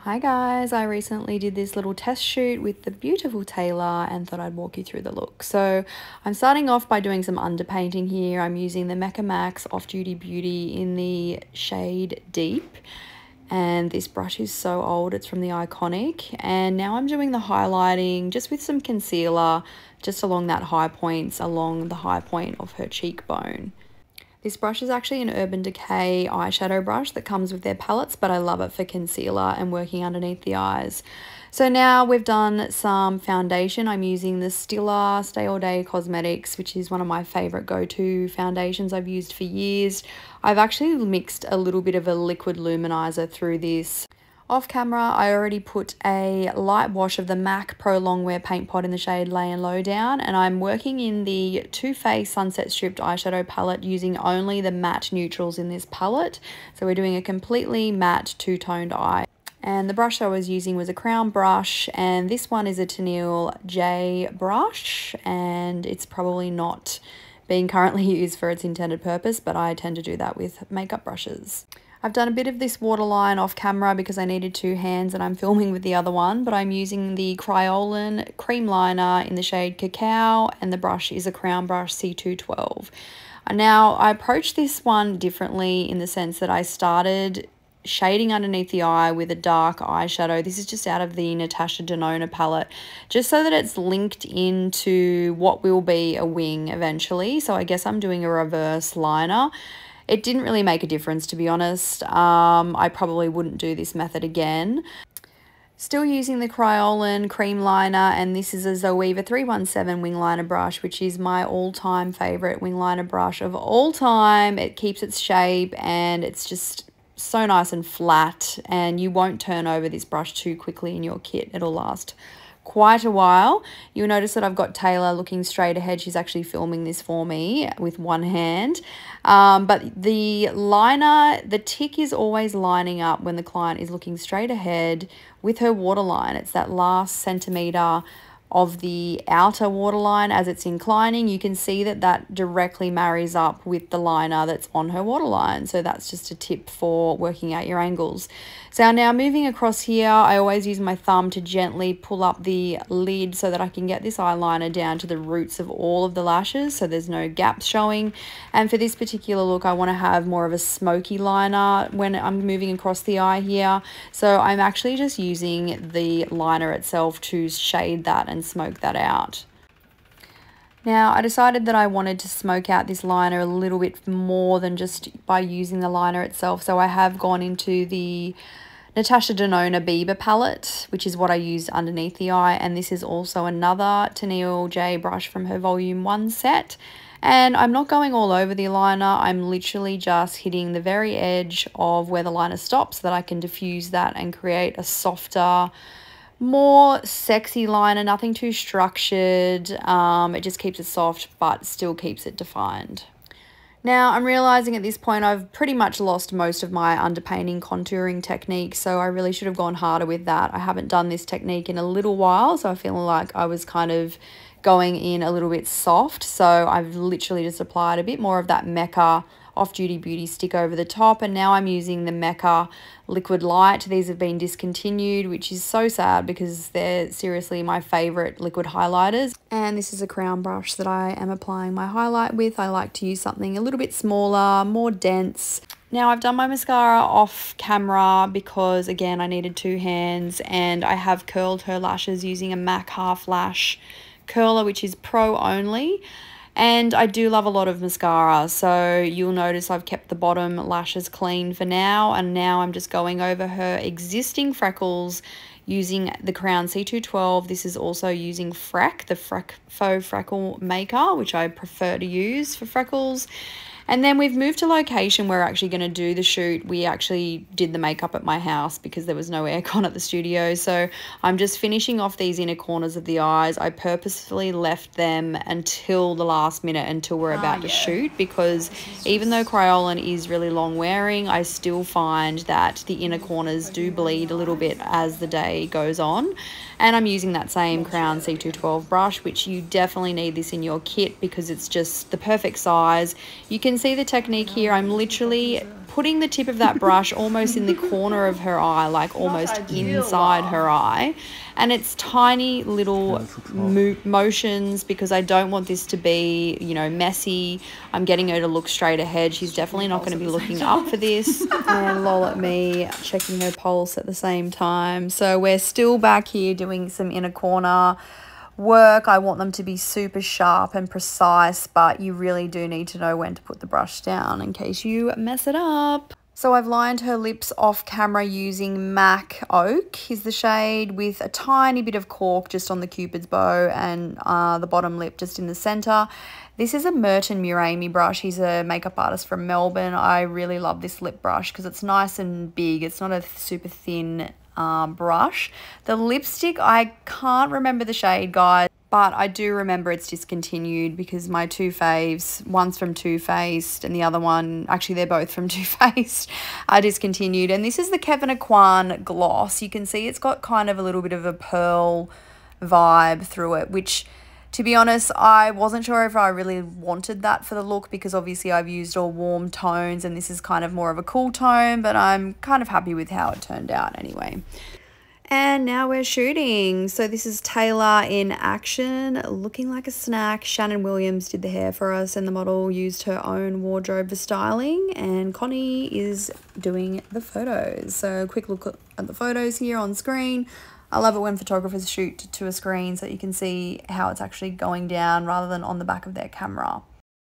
Hi guys, I recently did this little test shoot with the beautiful Taylor and thought I'd walk you through the look. So I'm starting off by doing some underpainting here. I'm using the Mecca Max Off Duty Beauty in the shade Deep. And this brush is so old, it's from the Iconic. And now I'm doing the highlighting just with some concealer just along that high points, along the high point of her cheekbone. This brush is actually an Urban Decay eyeshadow brush that comes with their palettes, but I love it for concealer and working underneath the eyes. So now we've done some foundation. I'm using the Stila Stay All Day Cosmetics, which is one of my favorite go-to foundations I've used for years. I've actually mixed a little bit of a liquid luminizer through this. Off camera, I already put a light wash of the MAC Pro Longwear Paint Pot in the shade Lay and Low Down, and I'm working in the Too Faced Sunset Stripped eyeshadow palette using only the matte neutrals in this palette. So we're doing a completely matte two-toned eye. And the brush I was using was a Crown brush, and this one is a Tennille J brush, and it's probably not being currently used for its intended purpose, but I tend to do that with makeup brushes. I've done a bit of this waterline off camera because I needed two hands and I'm filming with the other one, but I'm using the Kryolan cream liner in the shade Cacao, and the brush is a Crown brush C212. Now, I approached this one differently in the sense that I started shading underneath the eye with a dark eyeshadow. This is just out of the Natasha Denona palette, just so that it's linked into what will be a wing eventually. So I guess I'm doing a reverse liner. It didn't really make a difference, to be honest. I probably wouldn't do this method again. Still using the Kryolan cream liner, and this is a Zoeva 317 wing liner brush, which is my all-time favorite wing liner brush of all time. It keeps its shape and it's just so nice and flat, and you won't turn over this brush too quickly in your kit. It'll last quite a while. You'll notice that I've got Taylor looking straight ahead. She's actually filming this for me with one hand. But the liner, the tick is always lining up when the client is looking straight ahead with her waterline. It's that last centimeter of the outer waterline as it's inclining. You can see that that directly marries up with the liner that's on her waterline. So that's just a tip for working out your angles. So now moving across here, I always use my thumb to gently pull up the lid so that I can get this eyeliner down to the roots of all of the lashes so there's no gaps showing. And for this particular look, I want to have more of a smoky liner when I'm moving across the eye here. So I'm actually just using the liner itself to shade that and smoke that out. Now, I decided that I wanted to smoke out this liner a little bit more than just by using the liner itself. So I have gone into the Natasha Denona Bieber palette, which is what I used underneath the eye. And this is also another Tennille J brush from her Volume 1 set. And I'm not going all over the liner. I'm literally just hitting the very edge of where the liner stops so that I can diffuse that and create a softer, more sexy liner, nothing too structured. It just keeps it soft but still keeps it defined. Now I'm realizing at this point I've pretty much lost most of my underpainting contouring technique, so I really should have gone harder with that. I haven't done this technique in a little while, so I feel like I was kind of going in a little bit soft. So I've literally just applied a bit more of that Mecca Off Duty Beauty stick over the top, and now I'm using the Mecca Liquid Light. These have been discontinued, which is so sad because they're seriously my favorite liquid highlighters. And this is a Crown brush that I am applying my highlight with. I like to use something a little bit smaller, more dense. Now I've done my mascara off camera because again I needed two hands, and I have curled her lashes using a MAC Half Lash curler, which is pro only. And I do love a lot of mascara, so you'll notice I've kept the bottom lashes clean for now, and now I'm just going over her existing freckles using the Crown C212. This is also using Freck, the Faux Freckle Maker, which I prefer to use for freckles. And then we've moved to location. We're actually going to do the shoot. We actually did the makeup at my house because there was no aircon at the studio. So I'm just finishing off these inner corners of the eyes. I purposefully left them until the last minute, until we're about to shoot, because even though Kryolan is really long wearing, I still find that the inner corners do bleed a little bit as the day goes on. And I'm using that same Crown C212 brush, which you definitely need this in your kit because it's just the perfect size. You can see the technique here. I'm literally putting the tip of that brush almost in the corner of her eye, like almost inside her eye. And it's tiny little motions because I don't want this to be, you know, messy. I'm getting her to look straight ahead. She's definitely not going to be looking up for this. And lol at me, checking her pulse at the same time. So we're still back here doing some inner corner work. I want them to be super sharp and precise, but you really do need to know when to put the brush down in case you mess it up. So I've lined her lips off camera using MAC Oak is the shade, with a tiny bit of cork just on the cupid's bow and the bottom lip just in the center. This is a Merton Murami brush. He's a makeup artist from Melbourne. I really love this lip brush because it's nice and big. It's not a super thin brush. The lipstick, I can't remember the shade, guys, but I do remember it's discontinued because my two faves, one's from Too Faced and the other one, actually they're both from Too Faced, are discontinued. And this is the Kevin Aquan gloss. You can see it's got kind of a little bit of a pearl vibe through it, which, to be honest, I wasn't sure if I really wanted that for the look because obviously I've used all warm tones and this is kind of more of a cool tone, but I'm kind of happy with how it turned out anyway. And now we're shooting. So this is Taylor in action, looking like a snack. Shannon Williams did the hair for us and the model used her own wardrobe for styling, and Connie is doing the photos. So quick look at the photos here on screen. I love it when photographers shoot to a screen so you can see how it's actually going down rather than on the back of their camera.